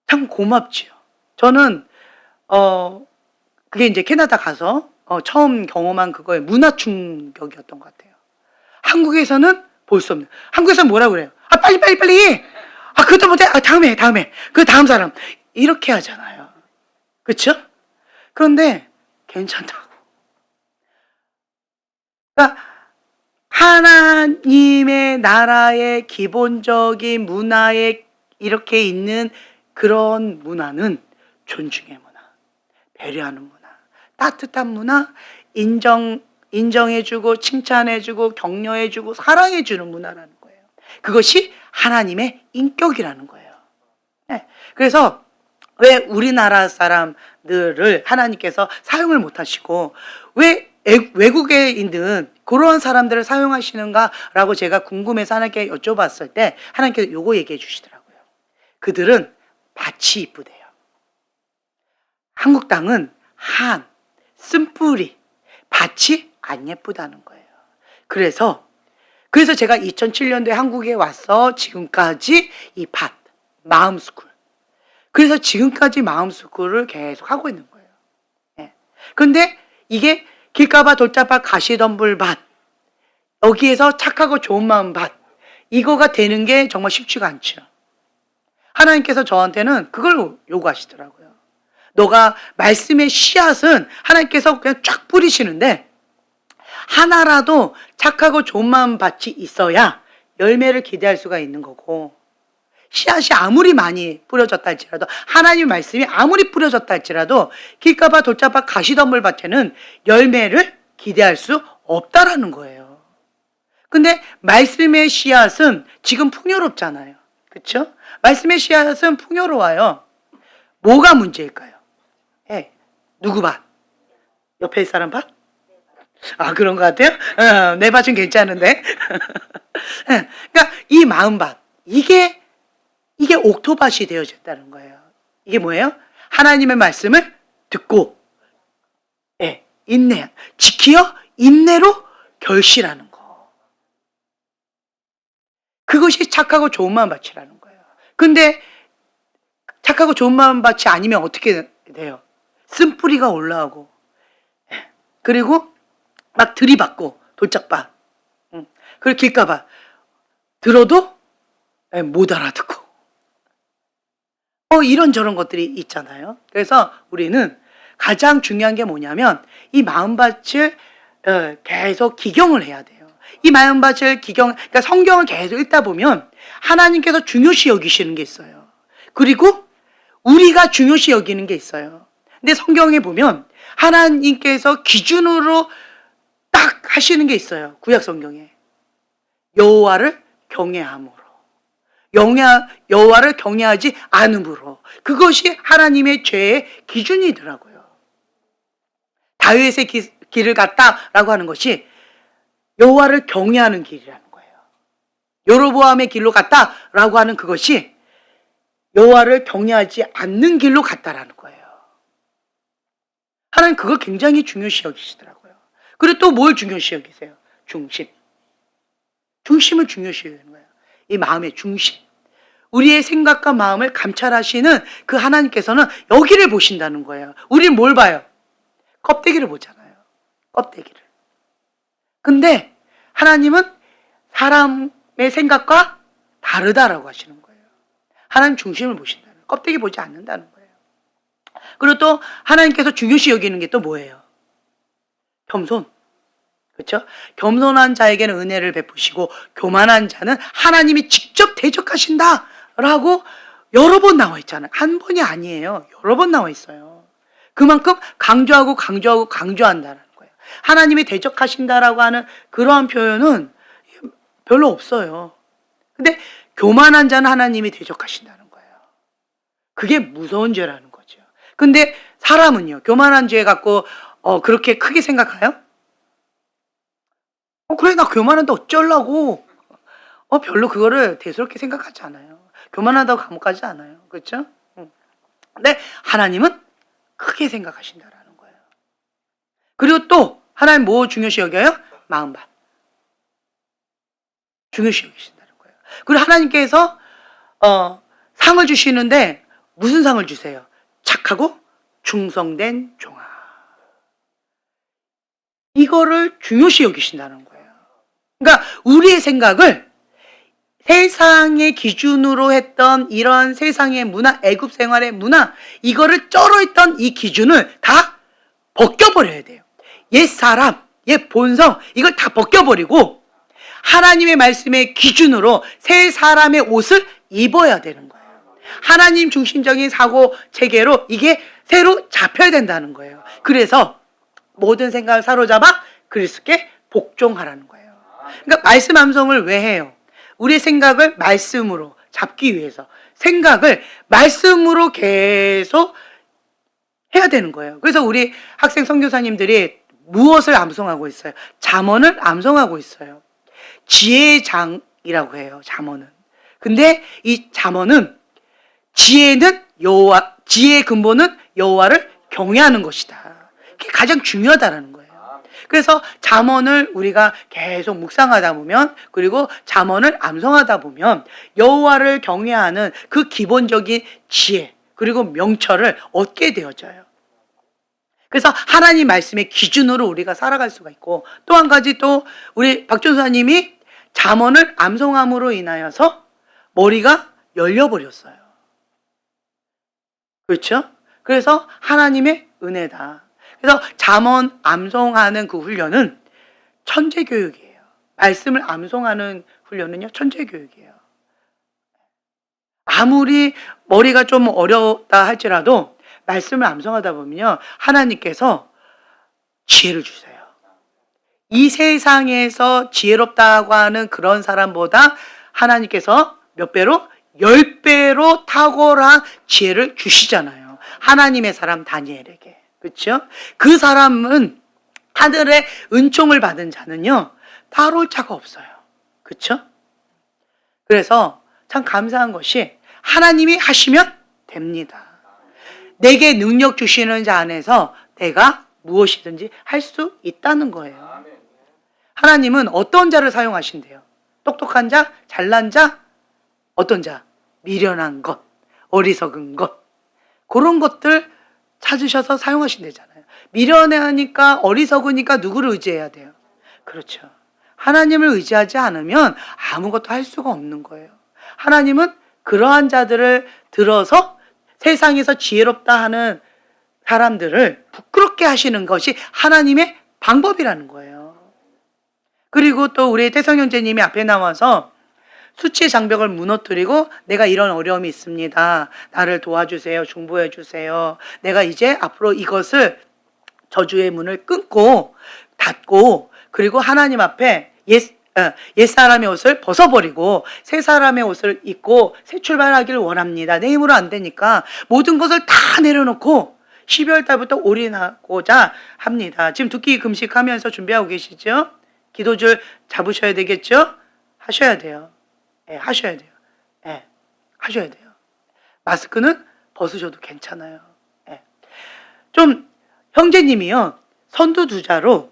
S1: 참 고맙지요. 저는 그게 이제 캐나다 가서 처음 경험한 그거에 문화 충격이었던 것 같아요. 한국에서는 볼 수 없는. 한국에서는 뭐라고 그래요? 아 빨리. 아 그것도 못해. 아 다음에. 그 다음 사람 이렇게 하잖아요. 그렇죠? 그런데 괜찮다고. 그러니까 하나님의 나라의 기본적인 문화에 이렇게 있는 그런 문화는 존중의 문화, 배려하는 문화, 따뜻한 문화, 인정해주고 칭찬해주고 격려해주고 사랑해주는 문화라는 거예요. 그것이 하나님의 인격이라는 거예요. 네. 그래서 왜 우리나라 사람들을 하나님께서 사용을 못하시고 왜 외국에 있는 그런 사람들을 사용하시는가라고 제가 궁금해서 하나님께 여쭤봤을 때 하나님께서 요거 얘기해 주시더라고요. 그들은 밭이 이쁘대요. 한국 땅은 쓴뿌리, 밭이 안 예쁘다는 거예요. 그래서 제가 2007년도에 한국에 와서 지금까지 이 밭, 마음스쿨. 그래서 지금까지 마음스쿨을 계속 하고 있는 거예요. 예. 근데 이게 길가밭, 돌짝밭, 가시덤불밭, 여기에서 착하고 좋은 마음 밭, 이거가 되는 게 정말 쉽지가 않죠. 하나님께서 저한테는 그걸 요구하시더라고요. 너가 말씀의 씨앗은 하나님께서 그냥 쫙 뿌리시는데 하나라도 착하고 좋은 마음 밭이 있어야 열매를 기대할 수가 있는 거고 씨앗이 아무리 많이 뿌려졌다 할지라도 하나님의 말씀이 아무리 뿌려졌다 할지라도 길가밭, 돌짝밭, 가시덤불밭에는 열매를 기대할 수 없다라는 거예요. 근데 말씀의 씨앗은 지금 풍요롭잖아요. 그렇죠? 말씀의 씨앗은 풍요로워요. 뭐가 문제일까요? 누구 밭? 옆에 있는 사람 밭? 아 그런 것 같아요? 내 밭은 괜찮은데. 그러니까 이 마음밭 이게 옥토밭이 되어졌다는 거예요. 이게 뭐예요? 하나님의 말씀을 듣고 인내, 지키어 인내로 결실하는 거. 그것이 착하고 좋은 마음밭이라는 거예요. 근데 착하고 좋은 마음밭이 아니면 어떻게 돼요? 쓴뿌리가 올라오고 그리고 막 들이받고 돌짝밭 그리고 길가밭 들어도 못 알아듣고 이런저런 것들이 있잖아요. 그래서 우리는 가장 중요한 게 뭐냐면 이 마음밭을 계속 기경을 해야 돼요. 이 마음밭을 그러니까 성경을 계속 읽다 보면 하나님께서 중요시 여기시는 게 있어요. 그리고 우리가 중요시 여기는 게 있어요. 근데 성경에 보면 하나님께서 기준으로 딱 하시는 게 있어요. 구약 성경에 여호와를 경외함으로 여호와를 경외하지 않음으로 그것이 하나님의 죄의 기준이더라고요. 다윗의 길을 갔다라고 하는 것이 여호와를 경외하는 길이라는 거예요. 여로보암의 길로 갔다라고 하는 그것이 여호와를 경외하지 않는 길로 갔다라는 거예요. 하나님 그걸 굉장히 중요시 여기시더라고요. 그리고 또 뭘 중요시 여기세요? 중심을 중요시 여기는 거예요. 이 마음의 중심. 우리의 생각과 마음을 감찰하시는 그 하나님께서는 여기를 보신다는 거예요. 우리는 뭘 봐요? 껍데기를 보잖아요. 껍데기를. 근데 하나님은 사람의 생각과 다르다라고 하시는 거예요. 하나님 중심을 보신다는 거예요. 껍데기 보지 않는다는 거예요. 그리고 또 하나님께서 중요시 여기는 게 또 뭐예요? 겸손. 그렇죠? 겸손한 자에게는 은혜를 베푸시고 교만한 자는 하나님이 직접 대적하신다라고 여러 번 나와 있잖아요. 한 번이 아니에요. 여러 번 나와 있어요. 그만큼 강조하고 강조하고 강조한다는 거예요. 하나님이 대적하신다라고 하는 그러한 표현은 별로 없어요. 근데 교만한 자는 하나님이 대적하신다는 거예요. 그게 무서운 죄라는 거죠. 근데 사람은요, 교만한 죄 갖고 그렇게 크게 생각해요? 그래, 나 교만한데 어쩌려고. 별로 그거를 대수롭게 생각하지 않아요. 교만하다고 감옥 가지 않아요. 그렇죠? 근데 하나님은 크게 생각하신다라는 거예요. 그리고 또 하나님 뭐 중요시 여겨요? 마음밭. 중요시 여기신다는 거예요. 그리고 하나님께서 상을 주시는데 무슨 상을 주세요? 착하고 충성된 종아. 이거를 중요시 여기신다는 거예요. 그러니까 우리의 생각을 세상의 기준으로 했던 이런 세상의 문화, 애굽 생활의 문화, 이거를 쩔어있던 이 기준을 다 벗겨버려야 돼요. 옛 사람, 옛 본성, 이걸 다 벗겨버리고 하나님의 말씀의 기준으로 새 사람의 옷을 입어야 되는 거예요. 하나님 중심적인 사고 체계로 이게 새로 잡혀야 된다는 거예요. 그래서 모든 생각을 사로잡아 그리스도께 복종하라는 거예요. 그러니까 말씀 암송을 왜 해요? 우리의 생각을 말씀으로 잡기 위해서 생각을 말씀으로 계속 해야 되는 거예요. 그래서 우리 학생 선교사님들이 무엇을 암송하고 있어요? 잠언을 암송하고 있어요. 지혜의 장이라고 해요. 잠언은. 근데 이 잠언은 지혜는 지혜의 근본은 여호와를 경외하는 것이다. 그게 가장 중요하다라는 거예요. 그래서 잠언을 우리가 계속 묵상하다 보면, 그리고 잠언을 암송하다 보면 여호와를 경외하는 그 기본적인 지혜 그리고 명철을 얻게 되어져요. 그래서 하나님 말씀의 기준으로 우리가 살아갈 수가 있고, 또 한 가지, 또 우리 박전사님이 잠언을 암송함으로 인하여서 머리가 열려버렸어요. 그렇죠? 그래서 하나님의 은혜다. 그래서 잠언 암송하는 그 훈련은 천재교육이에요. 말씀을 암송하는 훈련은요, 천재교육이에요. 아무리 머리가 좀 어렵다 할지라도 말씀을 암송하다 보면요, 하나님께서 지혜를 주세요. 이 세상에서 지혜롭다고 하는 그런 사람보다 하나님께서 몇 배로? 10배로 탁월한 지혜를 주시잖아요. 하나님의 사람 다니엘에게. 그렇죠? 그 사람은 하늘의 은총을 받은 자는요, 따라올 자가 없어요. 그렇죠? 그래서 참 감사한 것이 하나님이 하시면 됩니다. 내게 능력 주시는 자 안에서 내가 무엇이든지 할 수 있다는 거예요. 하나님은 어떤 자를 사용하신대요? 똑똑한 자, 잘난 자, 어떤 자? 미련한 것, 어리석은 것, 그런 것들 찾으셔서 사용하신대잖아요. 미련하니까, 어리석으니까 누구를 의지해야 돼요? 그렇죠. 하나님을 의지하지 않으면 아무것도 할 수가 없는 거예요. 하나님은 그러한 자들을 들어서 세상에서 지혜롭다 하는 사람들을 부끄럽게 하시는 것이 하나님의 방법이라는 거예요. 그리고 또 우리 태성 형제님이 앞에 나와서 수치의 장벽을 무너뜨리고, 내가 이런 어려움이 있습니다. 나를 도와주세요. 중보해 주세요. 내가 이제 앞으로 이것을 저주의 문을 끊고 닫고, 그리고 하나님 앞에 옛사람의 옷을 벗어버리고 새 사람의 옷을 입고 새 출발하기를 원합니다. 내 힘으로 안 되니까 모든 것을 다 내려놓고 12월 달부터 올인하고자 합니다. 지금 두끼 금식하면서 준비하고 계시죠? 기도줄 잡으셔야 되겠죠? 하셔야 돼요. 하셔야 돼요. 하셔야 돼요. 마스크는 벗으셔도 괜찮아요. 좀 형제님이요, 선두주자로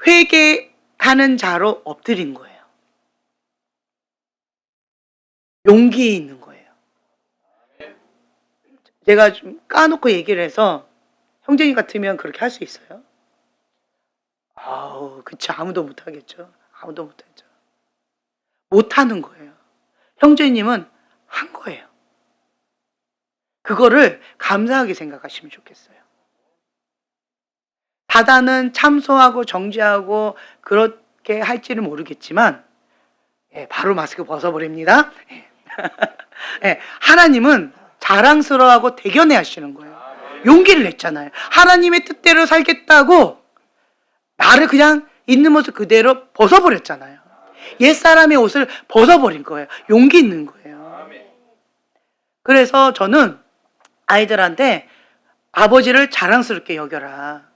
S1: 회개하는 자로 엎드린 거예요. 용기 있는 거예요. 제가 좀 까놓고 얘기를 해서 형제님 같으면 그렇게 할 수 있어요? 아우, 그치. 아무도 못하겠죠. 아무도 못하죠. 못하는 거예요. 형제님은 한 거예요. 그거를 감사하게 생각하시면 좋겠어요. 바다는 참소하고 정죄하고 그렇게 할지는 모르겠지만, 바로 마스크 벗어버립니다. 하나님은 자랑스러워하고 대견해 하시는 거예요. 용기를 냈잖아요. 하나님의 뜻대로 살겠다고 나를 그냥 있는 모습 그대로 벗어버렸잖아요. 옛사람의 옷을 벗어버린 거예요. 용기 있는 거예요. 그래서 저는 아이들한테 아버지를 자랑스럽게 여겨라.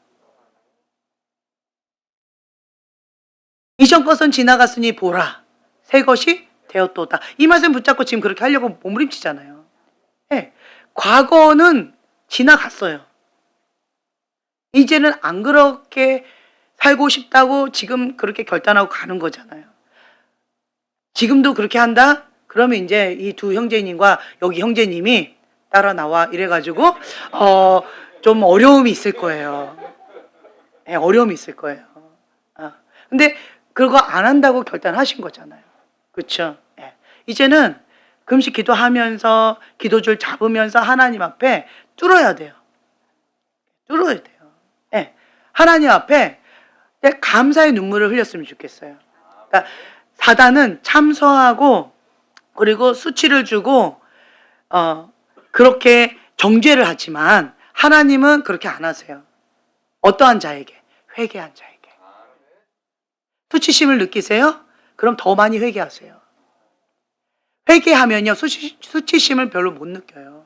S1: 이전 것은 지나갔으니 보라. 새 것이 되었도다. 이 말씀 붙잡고 지금 그렇게 하려고 몸부림치잖아요. 과거는 지나갔어요. 이제는 안 그렇게 살고 싶다고 지금 그렇게 결단하고 가는 거잖아요. 지금도 그렇게 한다? 그러면 이제 이 두 형제님과 여기 형제님이 따라 나와 이래가지고 좀 어려움이 있을 거예요. 어려움이 있을 거예요. 근데 그거 안 한다고 결단하신 거잖아요. 그렇죠? 이제는 금식 기도하면서 기도줄 잡으면서 하나님 앞에 뚫어야 돼요. 뚫어야 돼요. 하나님 앞에 감사의 눈물을 흘렸으면 좋겠어요. 그러니까 사단은 참소하고 그리고 수치를 주고 그렇게 정죄를 하지만 하나님은 그렇게 안 하세요. 어떠한 자에게? 회개한 자에게. 수치심을 느끼세요? 그럼 더 많이 회개하세요. 회개하면요 수치심을 별로 못 느껴요.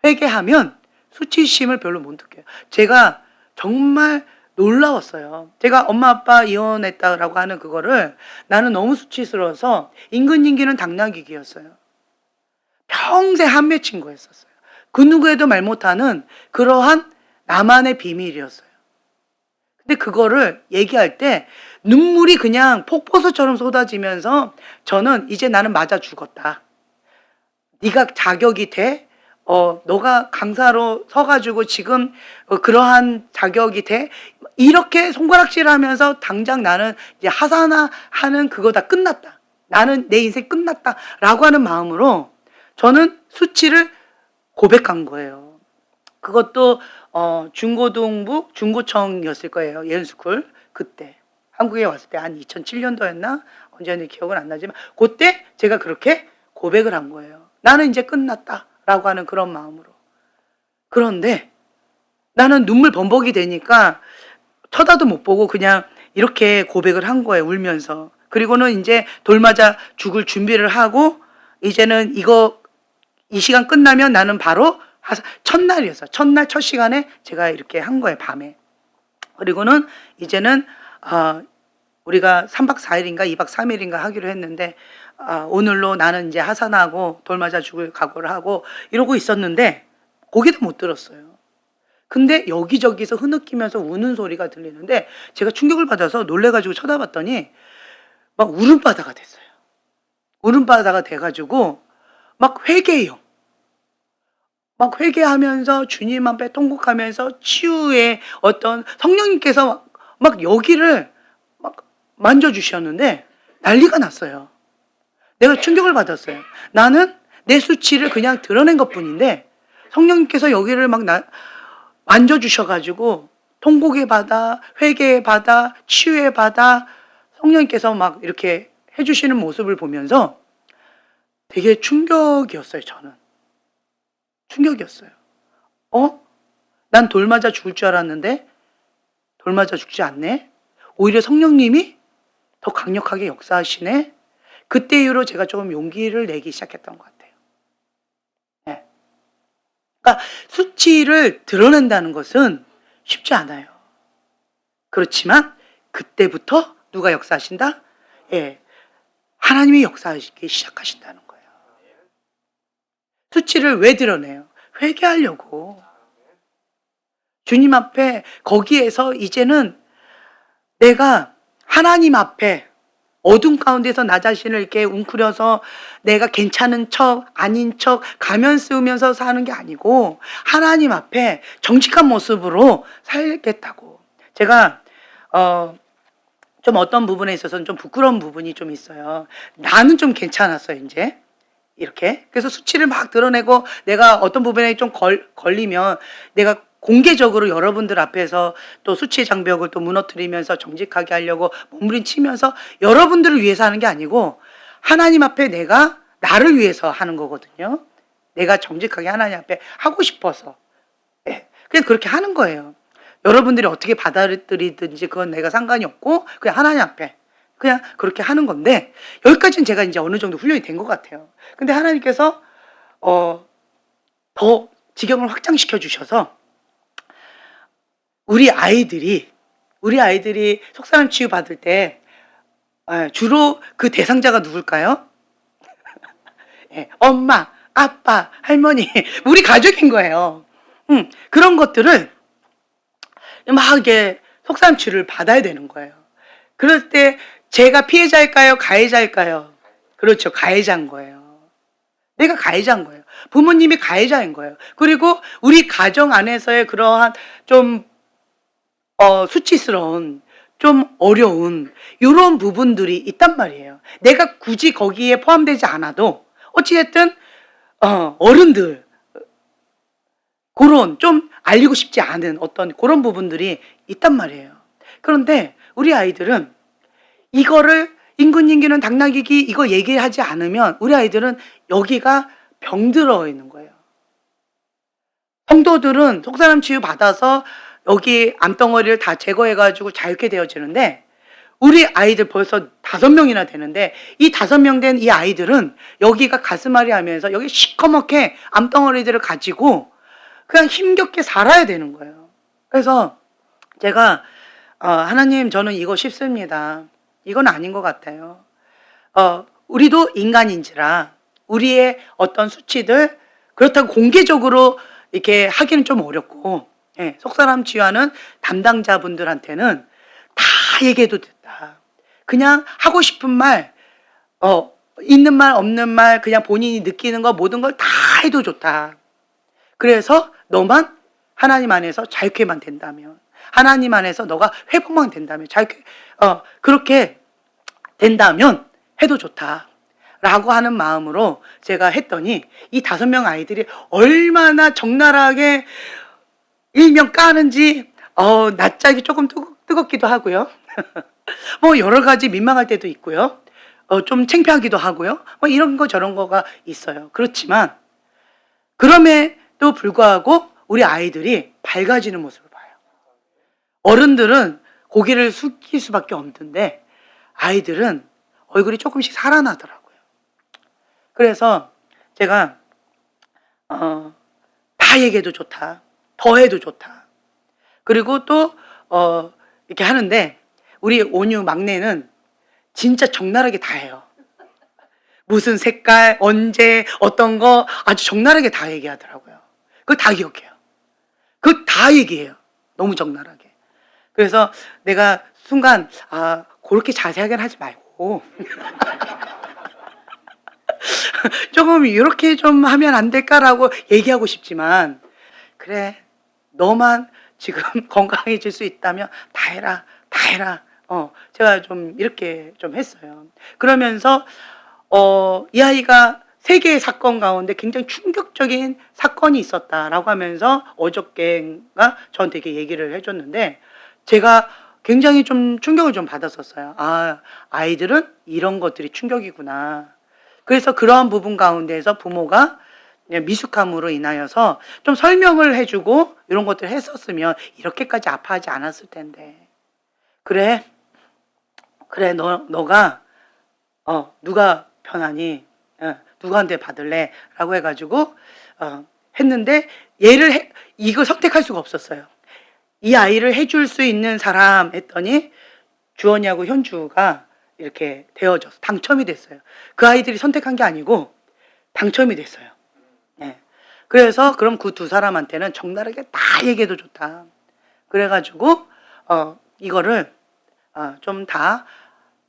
S1: 회개하면 수치심을 별로 못 느껴요. 제가 정말 놀라웠어요. 제가 엄마 아빠 이혼했다라고 하는 그거를 나는 너무 수치스러워서 인근인기는 당나귀기였어요. 평생 한 맺힌 거였었어요. 그 누구에도 말 못하는 그러한 나만의 비밀이었어요. 근데 그거를 얘기할 때 눈물이 그냥 폭포수처럼 쏟아지면서 저는 이제 나는 맞아 죽었다. 네가 자격이 돼? 너가 강사로 서가지고 지금 그러한 자격이 돼? 이렇게 손가락질하면서 당장 나는 이제 하사나 하는 그거 다 끝났다. 나는 내 인생 끝났다. 라고 하는 마음으로 저는 수치를 고백한 거예요. 그것도 중고등부 중고청이었을 거예요. 예은스쿨 그때 한국에 왔을 때 한 2007년도였나 언제였는지 기억은 안 나지만 그때 제가 그렇게 고백을 한 거예요. 나는 이제 끝났다라고 하는 그런 마음으로. 그런데 나는 눈물 범벅이 되니까 쳐다도 못 보고 그냥 이렇게 고백을 한 거예요. 울면서. 그리고는 이제 돌 맞아 죽을 준비를 하고 이제는 이 시간 끝나면 나는 바로 첫날이었어요. 첫날 첫 시간에 제가 이렇게 한 거예요. 밤에. 그리고는 이제는 우리가 3박 4일인가 2박 3일인가 하기로 했는데 오늘로 나는 이제 하산하고 돌 맞아 죽을 각오를 하고 이러고 있었는데 고개도 못 들었어요. 근데 여기저기서 흐느끼면서 우는 소리가 들리는데 제가 충격을 받아서 놀래가지고 쳐다봤더니 막 울음바다가 됐어요. 울음바다가 돼가지고 막 회개해요. 막 회개하면서 주님 앞에 통곡하면서 치유의 어떤 성령님께서 막 여기를 막 만져주셨는데 난리가 났어요. 내가 충격을 받았어요. 나는 내 수치를 그냥 드러낸 것 뿐인데 성령님께서 여기를 막 만져주셔가지고 통곡의 바다, 회개의 바다, 치유의 바다 성령님께서 막 이렇게 해주시는 모습을 보면서 되게 충격이었어요. 저는. 충격이었어요. 난 돌 맞아 죽을 줄 알았는데 돌 맞아 죽지 않네. 오히려 성령님이 더 강력하게 역사하시네. 그때 이후로 제가 조금 용기를 내기 시작했던 것 같아요. 그러니까 수치를 드러낸다는 것은 쉽지 않아요. 그렇지만 그때부터 누가 역사하신다? 하나님이 역사하시기 시작하신다는 거예요. 수치를 왜 드러내요? 회개하려고. 주님 앞에 거기에서 이제는 내가 하나님 앞에 어둠 가운데서 나 자신을 이렇게 웅크려서 내가 괜찮은 척 아닌 척 가면 쓰면서 사는 게 아니고 하나님 앞에 정직한 모습으로 살겠다고. 제가 좀 어떤 부분에 있어서는 좀 부끄러운 부분이 좀 있어요. 나는 좀 괜찮았어요, 이제. 이렇게. 그래서 수치를 막 드러내고 내가 어떤 부분에 좀 걸리면 내가 공개적으로 여러분들 앞에서 또 수치의 장벽을 또 무너뜨리면서 정직하게 하려고 몸부림치면서 여러분들을 위해서 하는 게 아니고 하나님 앞에 내가 나를 위해서 하는 거거든요. 내가 정직하게 하나님 앞에 하고 싶어서. 예, 그냥 그렇게 하는 거예요. 여러분들이 어떻게 받아들이든지 그건 내가 상관이 없고 그냥 하나님 앞에 그냥 그렇게 하는 건데 여기까지는 제가 이제 어느 정도 훈련이 된 것 같아요. 근데 하나님께서 더 지경을 확장시켜 주셔서 우리 아이들이 속사람 치유 받을 때 주로 그 대상자가 누굴까요? 예, 엄마, 아빠, 할머니, 우리 가족인 거예요. 그런 것들을 막 이렇게 속사람 치유를 받아야 되는 거예요. 그럴 때 제가 피해자일까요? 가해자일까요? 그렇죠. 가해자인 거예요. 내가 가해자인 거예요. 부모님이 가해자인 거예요. 그리고 우리 가정 안에서의 그러한 좀 수치스러운 좀 어려운 이런 부분들이 있단 말이에요. 내가 굳이 거기에 포함되지 않아도 어찌됐든 어른들 그런 좀 알리고 싶지 않은 어떤 그런 부분들이 있단 말이에요. 그런데 우리 아이들은 이거를 인군인기는 당나귀기 이거 얘기하지 않으면 우리 아이들은 여기가 병들어 있는 거예요. 성도들은 속사람 치유 받아서 여기 암덩어리를 다 제거해가지고 자유케 되어지는데 우리 아이들 벌써 5명이나 되는데 이 5명 된 이 아이들은 여기가 가슴앓이 하면서 여기 시커멓게 암덩어리들을 가지고 그냥 힘겹게 살아야 되는 거예요. 그래서 제가 하나님 저는 이거 쉽습니다. 이건 아닌 것 같아요. 우리도 인간인지라 우리의 어떤 수치들 그렇다고 공개적으로 이렇게 하기는 좀 어렵고 예, 속사람 치유하는 담당자분들한테는 다 얘기해도 됐다. 그냥 하고 싶은 말, 있는 말 없는 말 그냥 본인이 느끼는 거 모든 걸 다 해도 좋다. 그래서 너만 하나님 안에서 자유케만 된다면 하나님 안에서 너가 회복만 된다면 자유케 그렇게 된다면 해도 좋다. 라고 하는 마음으로 제가 했더니 이 5명 아이들이 얼마나 적나라하게 일명 까는지 낯짝이 조금 뜨겁기도 하고요. 뭐 여러 가지 민망할 때도 있고요. 좀 창피하기도 하고요. 뭐 이런 거 저런 거가 있어요. 그렇지만 그럼에도 불구하고 우리 아이들이 밝아지는 모습을 봐요. 어른들은 고개를 숙일 수밖에 없는데 아이들은 얼굴이 조금씩 살아나더라고요. 그래서 제가 다 얘기해도 좋다. 더 해도 좋다. 그리고 또 이렇게 하는데 우리 온유 막내는 진짜 적나라하게 다 해요. 무슨 색깔, 언제, 어떤 거 아주 적나라하게 다 얘기하더라고요. 그거 다 기억해요. 그거 다 얘기해요. 너무 적나라하게. 그래서 내가 순간 그렇게 자세하게는 하지 말고 조금 이렇게 좀 하면 안 될까라고 얘기하고 싶지만 그래 너만 지금 건강해질 수 있다면 다 해라 다 해라 제가 좀 이렇게 좀 했어요. 그러면서 이 아이가 3개의 사건 가운데 굉장히 충격적인 사건이 있었다라고 하면서 어저께인가 저한테 이렇게 얘기를 해줬는데 제가 굉장히 좀 충격을 좀 받았었어요. 아이들은 이런 것들이 충격이구나. 그래서 그러한 부분 가운데에서 부모가 미숙함으로 인하여서 좀 설명을 해주고 이런 것들을 했었으면 이렇게까지 아파하지 않았을 텐데. 그래 너가 누가 편하니 누구한테 받을래? 라고 해가지고 했는데 얘를 이거 선택할 수가 없었어요. 이 아이를 해줄 수 있는 사람 했더니 주원이하고 현주가 이렇게 되어져서 당첨이 됐어요. 그 아이들이 선택한 게 아니고 당첨이 됐어요. 네. 그래서 그럼 그 2 사람한테는 적나라하게 다 얘기해도 좋다. 그래가지고 이거를 좀 다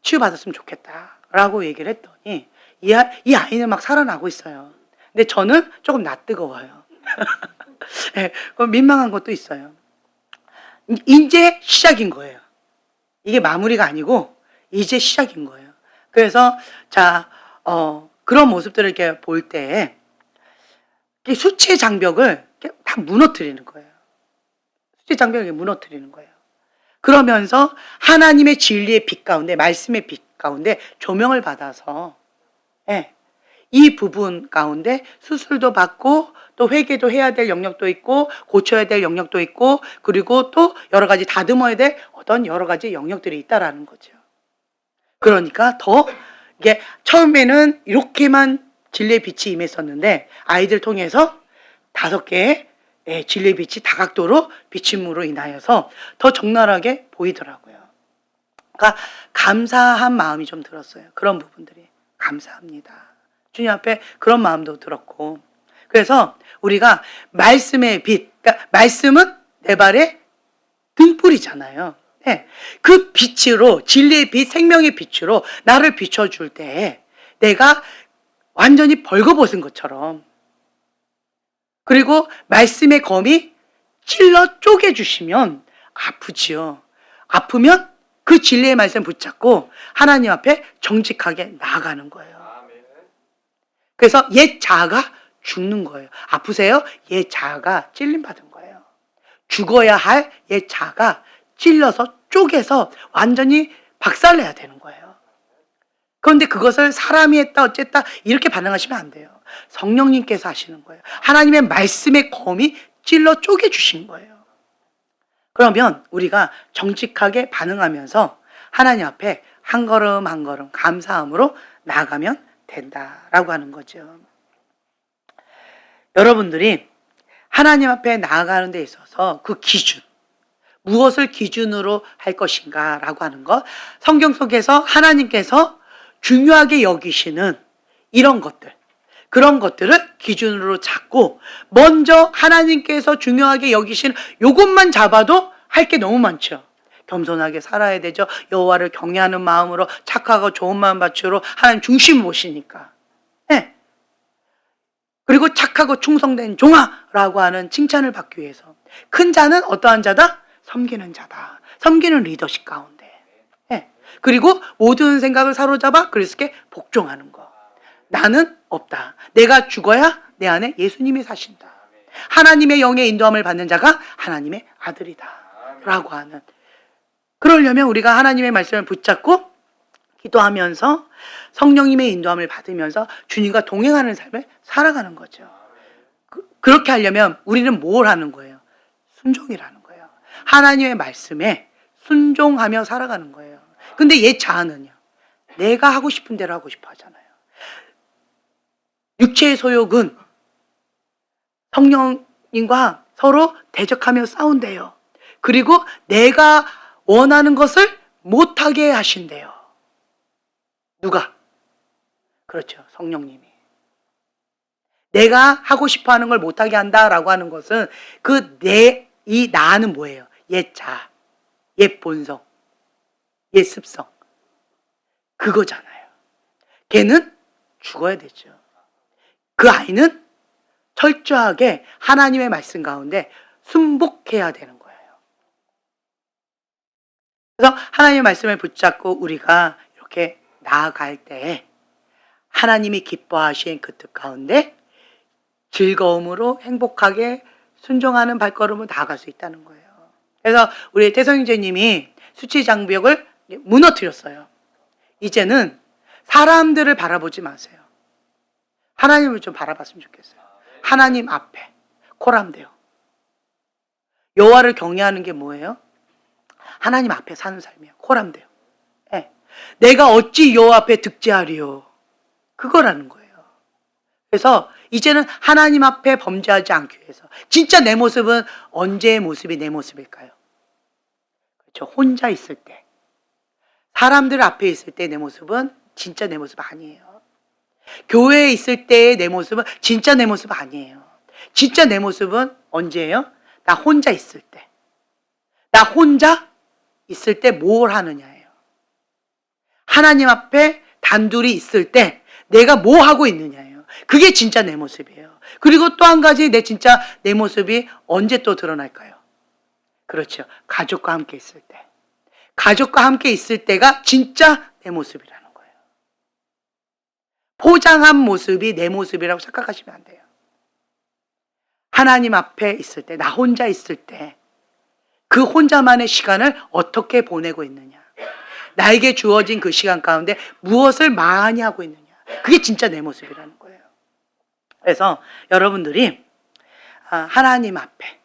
S1: 치유받았으면 좋겠다라고 얘기를 했더니 이 아이는 막 살아나고 있어요. 근데 저는 조금 낯뜨거워요. 네, 민망한 것도 있어요. 이제 시작인 거예요. 이게 마무리가 아니고 이제 시작인 거예요. 그래서 자, 그런 모습들을 이렇게 볼 때 수치의 장벽을 다 무너뜨리는 거예요. 수치의 장벽을 무너뜨리는 거예요. 그러면서 하나님의 진리의 빛 가운데, 말씀의 빛 가운데 조명을 받아서 이 부분 가운데 수술도 받고 또 회개도 해야 될 영역도 있고 고쳐야 될 영역도 있고 그리고 또 여러 가지 다듬어야 될 어떤 여러 가지 영역들이 있다라는 거죠. 그러니까 더 이게 처음에는 이렇게만 진리의 빛이 임했었는데 아이들 통해서 5개의 진리의 빛이 다각도로 비침으로 인하여서 더 적나라하게 보이더라고요. 그러니까 감사한 마음이 좀 들었어요. 그런 부분들이 감사합니다. 주님 앞에 그런 마음도 들었고 그래서 우리가 말씀의 빛, 그러니까 말씀은 내 발의 등불이잖아요. 그 빛으로 진리의 빛, 생명의 빛으로 나를 비춰줄 때 내가 완전히 벌거벗은 것처럼 그리고 말씀의 검이 찔러 쪼개주시면 아프지요. 아프면 그 진리의 말씀 붙잡고 하나님 앞에 정직하게 나아가는 거예요. 그래서 옛 자아가 죽는 거예요. 아프세요? 옛 자아가 찔림받은 거예요. 죽어야 할 옛 자아가 찔러서 쪼개서 완전히 박살내야 되는 거예요. 그런데 그것을 사람이 했다 어쨌다 이렇게 반응하시면 안 돼요. 성령님께서 하시는 거예요. 하나님의 말씀의 검이 찔러 쪼개주신 거예요. 그러면 우리가 정직하게 반응하면서 하나님 앞에 한 걸음 한 걸음 감사함으로 나아가면 된다라고 하는 거죠. 여러분들이 하나님 앞에 나아가는 데 있어서 그 기준, 무엇을 기준으로 할 것인가 라고 하는 것, 성경 속에서 하나님께서 중요하게 여기시는 이런 것들, 그런 것들을 기준으로 잡고 먼저 하나님께서 중요하게 여기시는 이것만 잡아도 할 게 너무 많죠. 겸손하게 살아야 되죠. 여호와를 경외하는 마음으로 착하고 좋은 마음 받추로 하나님 중심 모시니까. 그리고 착하고 충성된 종아라고 하는 칭찬을 받기 위해서 큰 자는 어떠한 자다? 섬기는 자다. 섬기는 리더십 가운데. 그리고 모든 생각을 사로잡아 그리스도께 복종하는 것. 나는 없다. 내가 죽어야 내 안에 예수님이 사신다. 하나님의 영의 인도함을 받는 자가 하나님의 아들이다. 라고 하는. 그러려면 우리가 하나님의 말씀을 붙잡고 기도하면서 성령님의 인도함을 받으면서 주님과 동행하는 삶을 살아가는 거죠. 그렇게 하려면 우리는 뭘 하는 거예요? 순종이라는 거예요. 하나님의 말씀에 순종하며 살아가는 거예요. 근데 옛 자아는요, 내가 하고 싶은 대로 하고 싶어 하잖아요. 육체의 소욕은 성령님과 서로 대적하며 싸운대요. 그리고 내가 원하는 것을 못하게 하신대요. 누가? 그렇죠. 성령님이. 내가 하고 싶어 하는 걸 못하게 한다라고 하는 것은 이 나는 뭐예요? 옛 자아, 옛 본성, 옛 습성. 그거잖아요. 걔는 죽어야 되죠. 그 아이는 철저하게 하나님의 말씀 가운데 순복해야 되는 거예요. 그래서 하나님의 말씀을 붙잡고 우리가 이렇게 나아갈 때 하나님이 기뻐하신 그 뜻 가운데 즐거움으로 행복하게 순종하는 발걸음을 나아갈 수 있다는 거예요. 그래서 우리 태성형제님이 수치 장벽을 무너뜨렸어요. 이제는 사람들을 바라보지 마세요. 하나님을 좀 바라봤으면 좋겠어요. 하나님 앞에 코람돼요. 여호와를 경외하는 게 뭐예요? 하나님 앞에 사는 삶이에요. 코람돼요. 내가 어찌 여호와 앞에 득죄하리요? 그거라는 거예요. 그래서 이제는 하나님 앞에 범죄하지 않기 위해서 진짜 내 모습은 언제의 모습이 내 모습일까요? 그렇죠. 혼자 있을 때, 사람들 앞에 있을 때 내 모습은 진짜 내 모습 아니에요. 교회에 있을 때의 내 모습은 진짜 내 모습 아니에요. 진짜 내 모습은 언제예요? 나 혼자 있을 때. 나 혼자 있을 때 뭘 하느냐예요. 하나님 앞에 단둘이 있을 때 내가 뭐 하고 있느냐예요. 그게 진짜 내 모습이에요. 그리고 또 한 가지 진짜 내 모습이 언제 또 드러날까요? 그렇죠. 가족과 함께 있을 때. 가족과 함께 있을 때가 진짜 내 모습이라는 거예요. 포장한 모습이 내 모습이라고 생각하시면 안 돼요. 하나님 앞에 있을 때, 나 혼자 있을 때, 그 혼자만의 시간을 어떻게 보내고 있느냐. 나에게 주어진 그 시간 가운데 무엇을 많이 하고 있느냐. 그게 진짜 내 모습이라는 거예요. 그래서 여러분들이 하나님 앞에,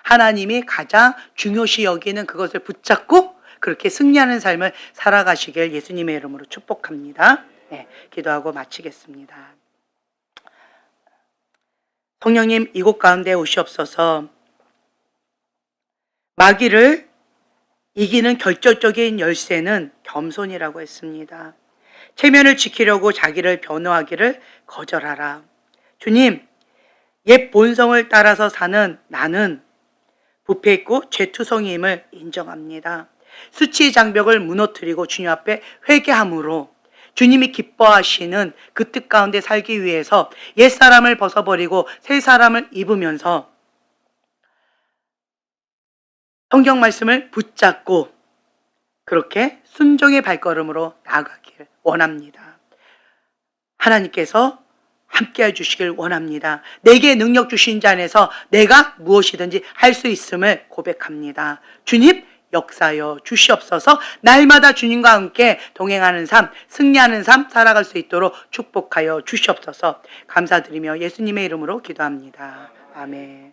S1: 하나님이 가장 중요시 여기는 그것을 붙잡고 그렇게 승리하는 삶을 살아가시길 예수님의 이름으로 축복합니다. 네, 기도하고 마치겠습니다. 성령님, 이곳 가운데 오시옵소서. 마귀를 이기는 결정적인 열쇠는 겸손이라고 했습니다. 체면을 지키려고 자기를 변호하기를 거절하라. 주님, 옛 본성을 따라서 사는 나는 부패 있고 죄투성이임을 인정합니다. 수치의 장벽을 무너뜨리고 주님 앞에 회개함으로 주님이 기뻐하시는 그 뜻 가운데 살기 위해서 옛사람을 벗어버리고 새 사람을 입으면서 성경 말씀을 붙잡고 그렇게 순종의 발걸음으로 나아가길 원합니다. 하나님께서 함께해 주시길 원합니다. 내게 능력 주신 자 안에서 내가 무엇이든지 할 수 있음을 고백합니다. 주님, 역사여 주시옵소서. 날마다 주님과 함께 동행하는 삶, 승리하는 삶 살아갈 수 있도록 축복하여 주시옵소서. 감사드리며 예수님의 이름으로 기도합니다. 아멘.